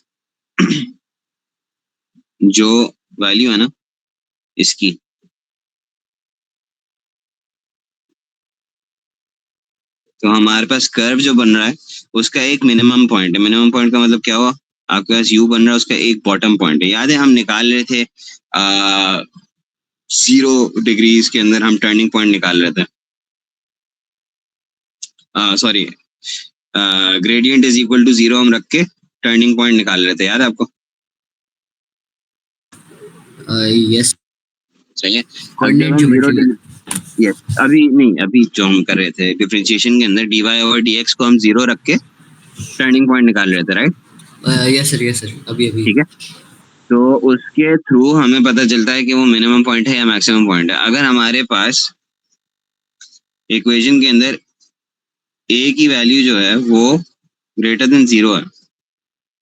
जो वैल्यू है ना इसकी, तो हमारे पास कर्व जो बन रहा है उसका एक मिनिमम पॉइंट है। मिनिमम पॉइंट का मतलब क्या हुआ, आपके पास यू बन रहा है, उसका एक बॉटम पॉइंट है। याद है हम निकाल रहे थे 0 डिग्रीज के अंदर हम टर्निंग पॉइंट निकाल रहे थे, sorry, gradient is equal to 0 हम रख के टर्निंग पॉइंट निकाल रहे थे, याद है आपको? यस। सही है, कोऑर्डिनेट ज्योमेट्री में। यस, अभी नहीं, अभी जो हम कर रहे थे डिफरेंशिएशन के अंदर dy ओवर dx को हम 0 रख के टर्निंग पॉइंट निकाल रहे थे, राइट? यस सर, अभी अभी। ठीक है, तो उसके थ्रू हमें पता चलता है कि वो मिनिमम पॉइंट है या मैक्सिमम पॉइंट है। अगर हमारे पास इक्वेशन के अंदर a की वैल्यू जो है वो ग्रेटर देन 0 है,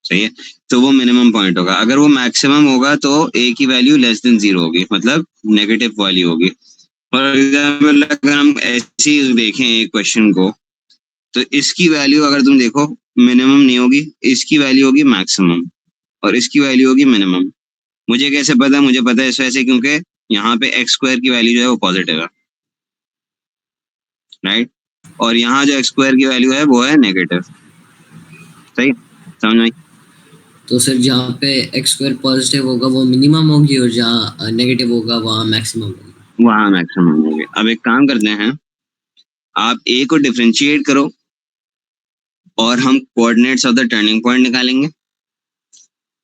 सही है, तो वो मिनिमम पॉइंट होगा। अगर वो मैक्सिमम होगा तो a की वैल्यू लेस देन 0 होगी, मतलब नेगेटिव वैल्यू होगी। फॉर एग्जाम्पल अगर हम ऐसे ही देखें एक क्वेश्चन को, तो इसकी वैल्यू अगर तुम देखो मिनिमम नहीं होगी, इसकी वैल्यू होगी मैक्सिमम और इसकी वैल्यू होगी मिनिमम। मुझे कैसे पता? मुझे पता है इस वजह से क्योंकि यहाँ पे एक्स स्क्वायर की वैल्यू जो है वो पॉजिटिव है, राइट? और यहाँ जो एक्स स्क्वायर की वैल्यू है वो है नेगेटिव। सही, समझ में आई? तो सर जहाँ पे एक्स स्क्वायर पॉजिटिव होगा वो मिनिमम होगी और जहाँ नेगेटिव होगा वहाँ मैक्सिमम होगी। वहाँ मैक्सिमम होगी। अब एक काम करते हैं, आप ए को डिफ्रेंशिएट करो और हम coordinates of the turning point निकालेंगे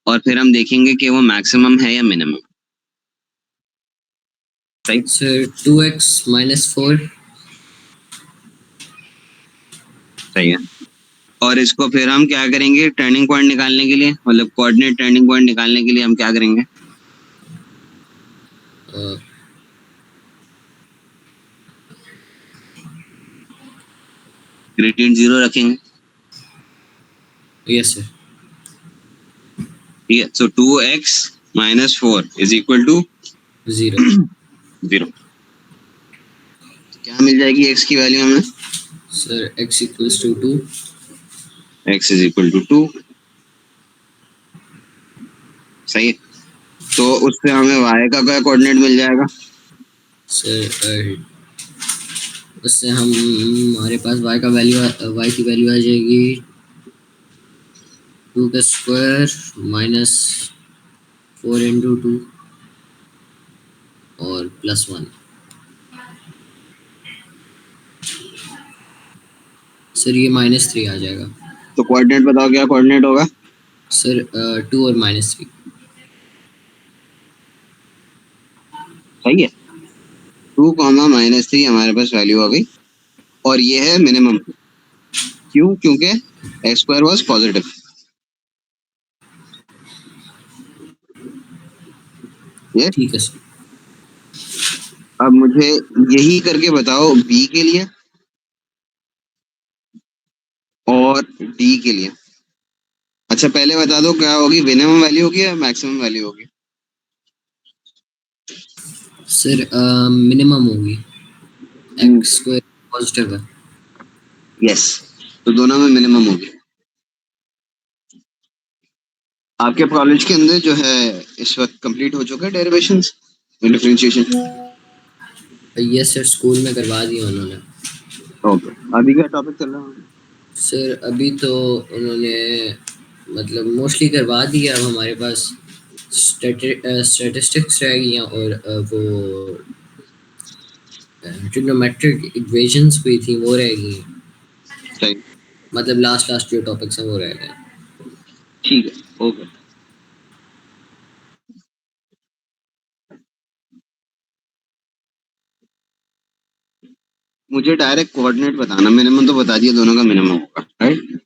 और फिर हम देखेंगे कि वो मैक्सिमम है या मिनिमम। सही, सर 2x माइनस 4। सही है। और इसको फिर हम क्या करेंगे टर्निंग पॉइंट निकालने के लिए, मतलब कोऑर्डिनेट टर्निंग पॉइंट निकालने के लिए हम क्या करेंगे? ग्रेडियंट 0 रखेंगे। Yes sir. ठीक है, so 2x minus 4 is equal to 0। 0। क्या मिल जाएगी x की वैल्यू हमें? Sir x equals to 2। x is equal to 2। सही है, तो उससे हमें y का क्या कोऑर्डिनेट मिल जाएगा? सर उससे हम हमारे पास y का वैल्यू y की वैल्यू आ जाएगी 2 का स्क्वायर माइनस 4 इंटू 2 और प्लस 1। सर ये -3 आ जाएगा। तो कोऑर्डिनेट बताओ, क्या कोऑर्डिनेट होगा? सर 2 और -3। सही है, 2 कॉमा माइनस 3 हमारे पास वैल्यू आ गई और ये है मिनिमम। क्यों? क्योंकि एक्स स्क्वायर वॉज पॉजिटिव। ये ठीक है सर। अब मुझे यही करके बताओ बी के लिए और डी के लिए। अच्छा पहले बता दो क्या होगी, मिनिमम वैल्यू होगी या मैक्सिमम वैल्यू होगी? सर मिनिमम होगी, एक्स स्क्वायर पॉजिटिव है। यस, तो दोनों में मिनिमम होगी। आपके कॉलेज के अंदर जो है इस वक्त कंप्लीट हो चुका है derivations, differentiation? Yes sir, school में करवा दिया उन्होंने। ओके, अभी क्या टॉपिक चल रहा है? सर अभी तो उन्होंने मतलब मोस्टली करवा दिया। अब हमारे पास स्टैटिस्टिक्स रह गई हैं और वो ट्रिग्नोमेट्रिक इक्वेशंस भी थी वो रह गई हैं। सही, मतलब लास्ट लास्ट जो टॉपिक्स हैं वो रह गए हैं। ठीक है, ओके। मुझे डायरेक्ट कोऑर्डिनेट बताना, मिनिमम तो बता दिया दोनों का मिनिमम होगा, राइट?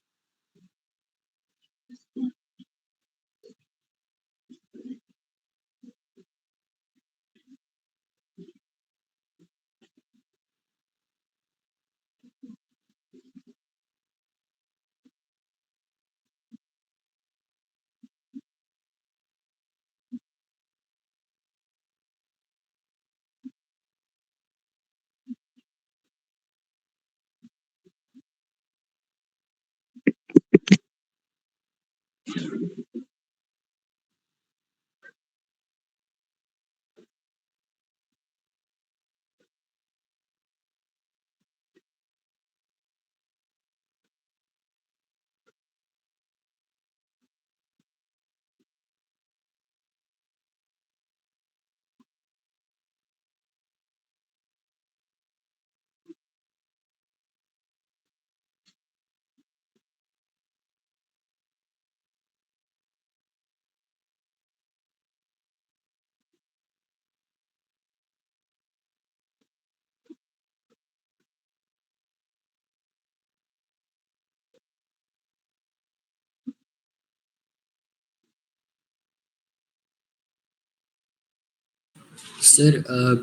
सर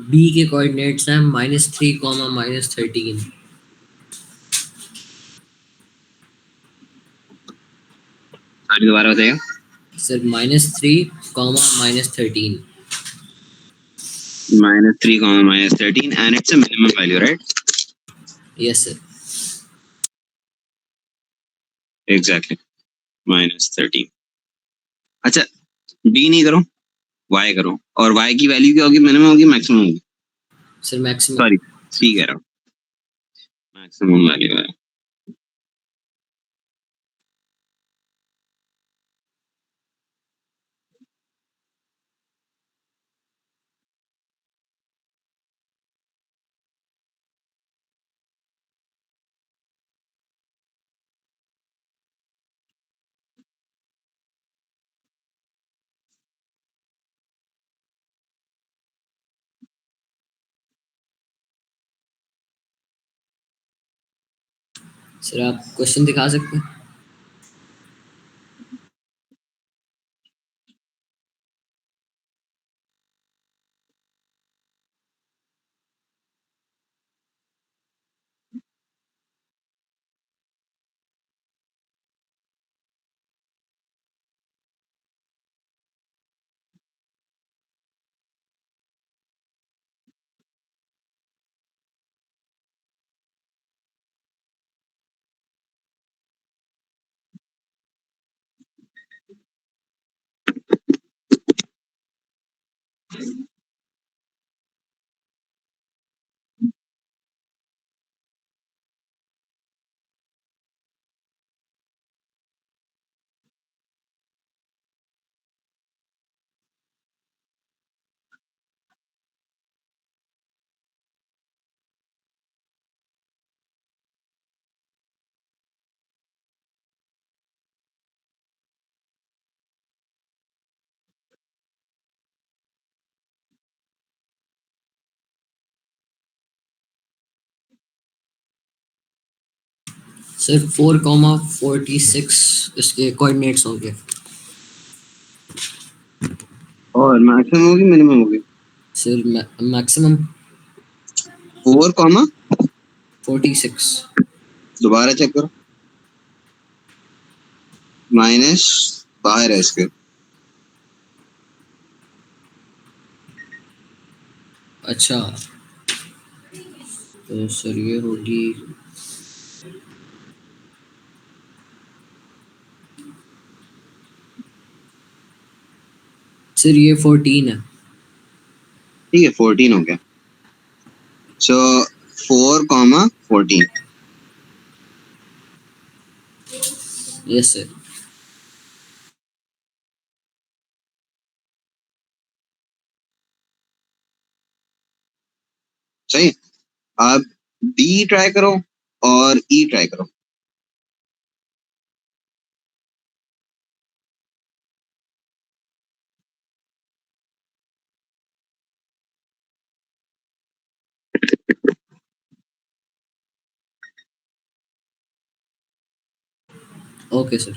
बी के कोऑर्डिनेट्स हैं -3 कॉमा -13। सॉरी, दोबारा बताइए। Sir -3 comma -13। -3 -13 and it's a minimum value, right? Yes sir. Exactly, -13। अच्छा, डी नहीं करो? y करो, और y की वैल्यू क्या होगी, मिनिमम होगी मैक्सिमम होगी? Sir maximum. सॉरी, सी कह रहा हूँ, मैक्सिमम वैल्यू है। सर आप क्वेश्चन दिखा सकते हैं? सर 4,46 इसके कोऑर्डिनेट्स होंगे। और मैक्सिमम होगी मिनिमम होगी? Sir maximum 4,46। 46। दोबारा चेक करो, माइनस बाहर है इसके। अच्छा, तो सर ये होगी, सर ये 14 है। ठीक है, 14 हो गया। सो 4,14। Yes sir. सही। आप बी ट्राई करो और ई ट्राई करो। Okay sir.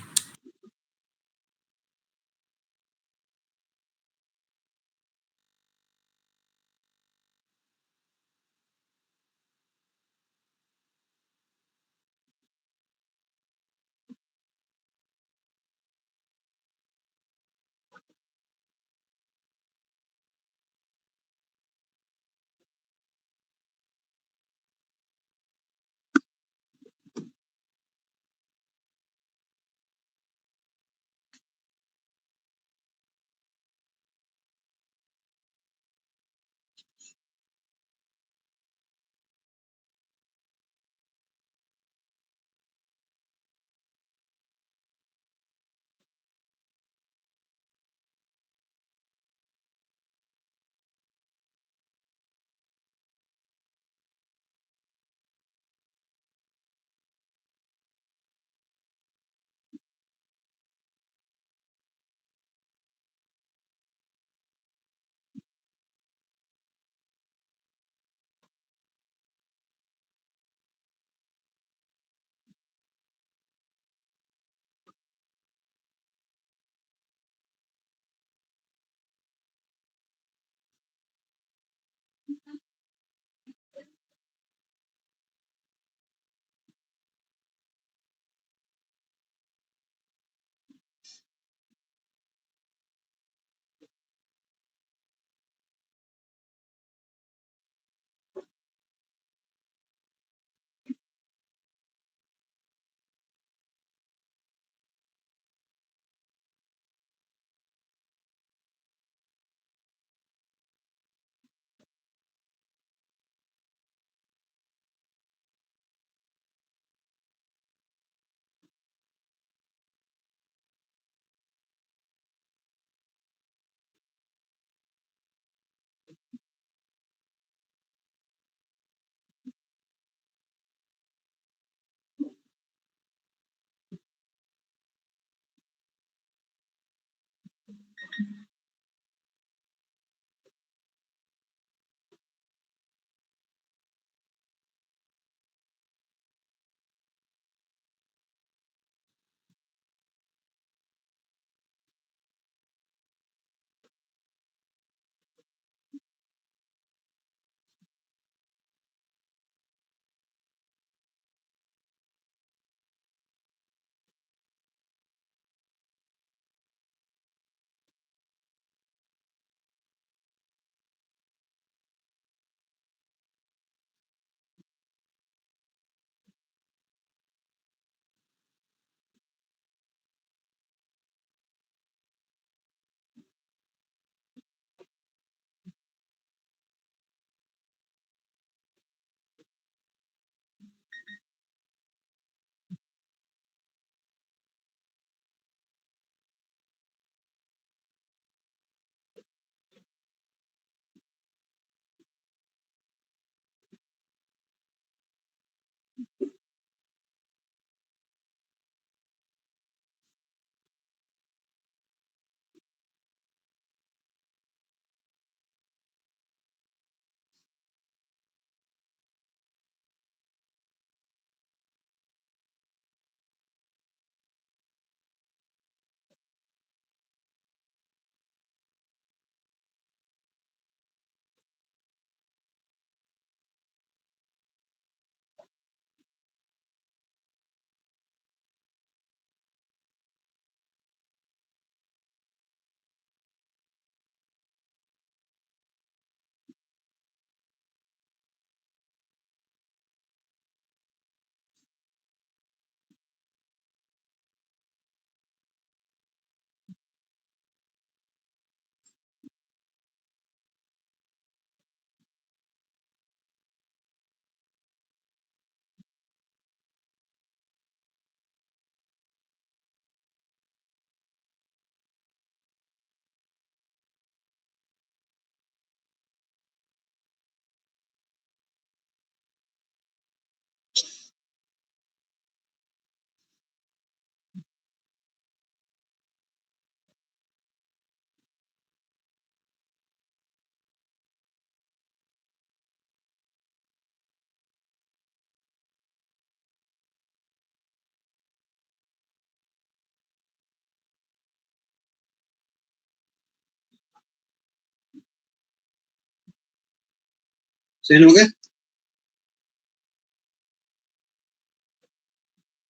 सेंड हो गया?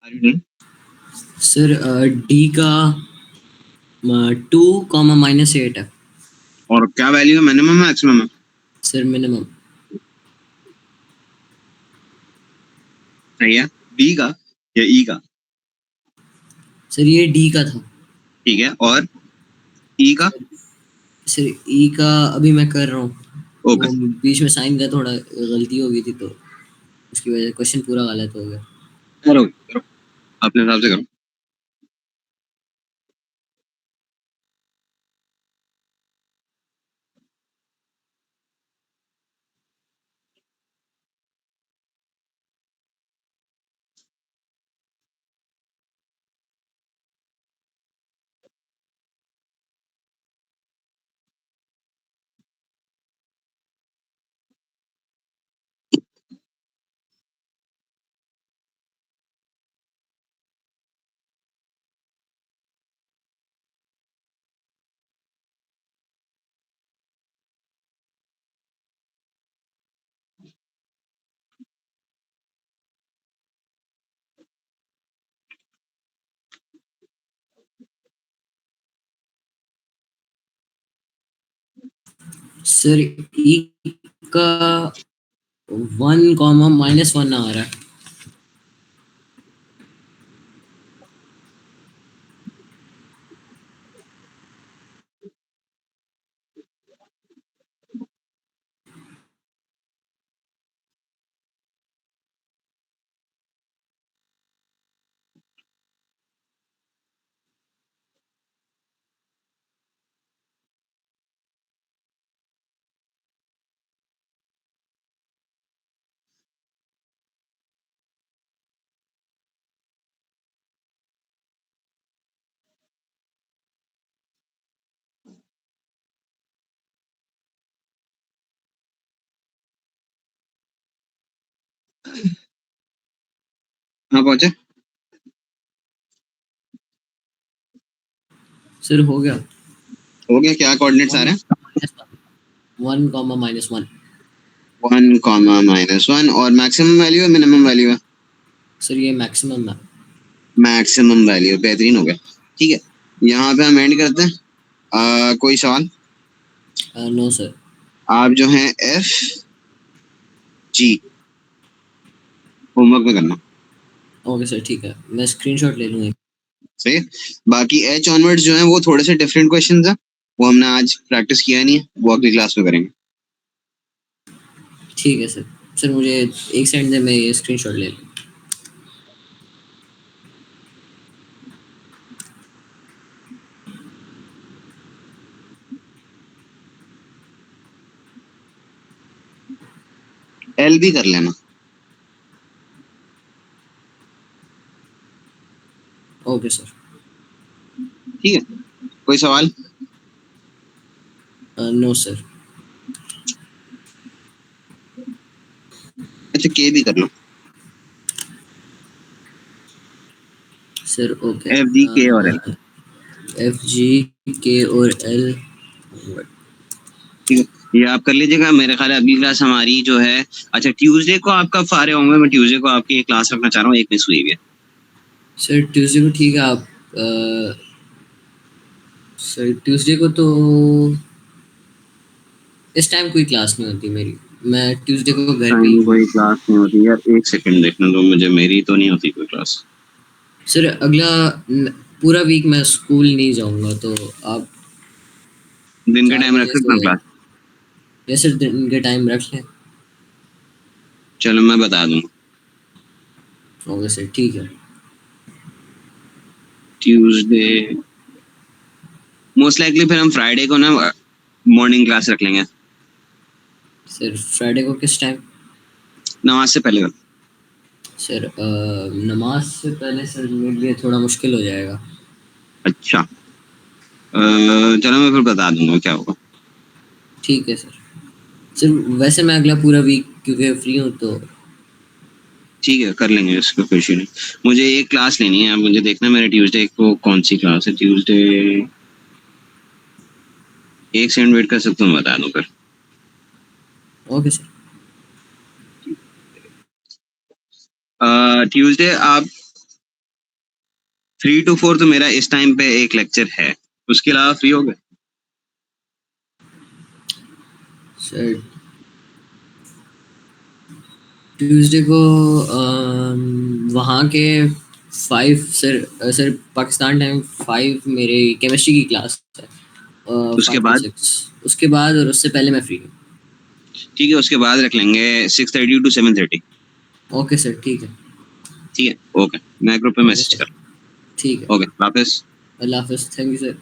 Are you done? Sir D का 2, -8 है और क्या वैल्यू है, मिनिमम है मैक्सिमम है? Sir, minimum. सही है। बी का या ई का? सर ये डी का था। ठीक है, और ई का? सर ई का अभी मैं कर रहा हूँ, ओके, वो बीच में साइन का थोड़ा गलती हो गई थी तो उसकी वजह से क्वेश्चन पूरा गलत हो गया। करो करो, अपने हिसाब से करो। सर ई का 1, -1 आ रहा है। हाँ पहुंचे? सर हो गया। हो गया, क्या कोऑर्डिनेट्स आ रहे हैं? 1, -1 1, और मैक्सिमम वैल्यू है मिनिमम वैल्यू है? सर ये मैक्सिमम है। मैक्सिमम वैल्यू, बेहतरीन हो गया। ठीक है, यहाँ पे हम एंड करते हैं। कोई सवाल? No sir. आप जो हैं एफ जी होमवर्क में करना। ओके सर, ठीक है, मैं स्क्रीनशॉट ले लूँगा। सही है। बाकी एच ऑनवर्ड्स जो हैं वो थोड़े से डिफरेंट क्वेश्चंस हैं, वो हमने आज प्रैक्टिस किया नहीं है, वो अगली क्लास में करेंगे। ठीक है सर। सर मुझे एक सेकंड दे, मैं ये स्क्रीनशॉट ले लूँ। एल भी कर लेना। Okay sir. ठीक है, कोई सवाल? No sir. अच्छा, के भी कर लो। Sir okay. F G K और एल। एफ जी के और एल। ठीक है, ये आप कर लीजिएगा। मेरे ख्याल है अगली क्लास हमारी जो है, अच्छा ट्यूसडे को आप कब फारे होंगे? मैं ट्यूसडे को आपकी एक क्लास रखना चाह रहा हूँ, एक मिस हुई हुई है। सर ट्यूसडे को ठीक है। आप सर ट्यूसडे को तो इस टाइम कोई क्लास नहीं होती मेरी। मैं ट्यूसडे को घर पे ही टाइम हूँ। कोई क्लास नहीं होती यार, एक सेकंड देखने दो मुझे, मेरी तो नहीं होती कोई क्लास। सर अगला पूरा वीक मैं स्कूल नहीं जाऊंगा, तो आप दिन के 4 टाइम रख बजे सकता हूँ से, क्लास? या सर दिन के टाइम रख लें। चलो मैं बता दूंगा। ओके सर, ठीक है। ट्यूसडे मोस्ट लाइकली फिर हम फ्राइडे को ना मॉर्निंग क्लास रख लेंगे। सर फ्राइडे को किस टाइम? नमाज से पहले का। सर नमाज से पहले सर मेरे लिए थोड़ा मुश्किल हो जाएगा। अच्छा, चलो मैं फिर बता दूंगा क्या होगा। ठीक है सर। सर वैसे मैं अगला पूरा वीक क्योंकि फ्री हूँ तो। ठीक है, कर लेंगे, इसका कोई इशू नहीं। मुझे एक क्लास लेनी है, मुझे देखना मेरे ट्यूसडे को कौन सी क्लास है। ट्यूसडे एक सेकंड वेट कर सकता हूँ, बता दूँ फिर। Okay sir. ट्यूसडे आप 3 to 4 तो मेरा इस टाइम पे एक लेक्चर है, उसके अलावा फ्री हो गए? सर ट्यूसडे को वहाँ के 5 सर पाकिस्तान टाइम 5 मेरे केमिस्ट्री की क्लास है। उसके 5 to बाद? 6 उसके बाद, और उससे पहले मैं फ्री हूँ। ठीक है, उसके बाद रख लेंगे 6:30 to 7:30। ओके सर, ठीक है। ठीक है, ओके, मैं ग्रुप पे ओके मैसेज सर, कर। ठीक है। ओके, वापस। अल्लाह हाफिज़, थैंक यू सर।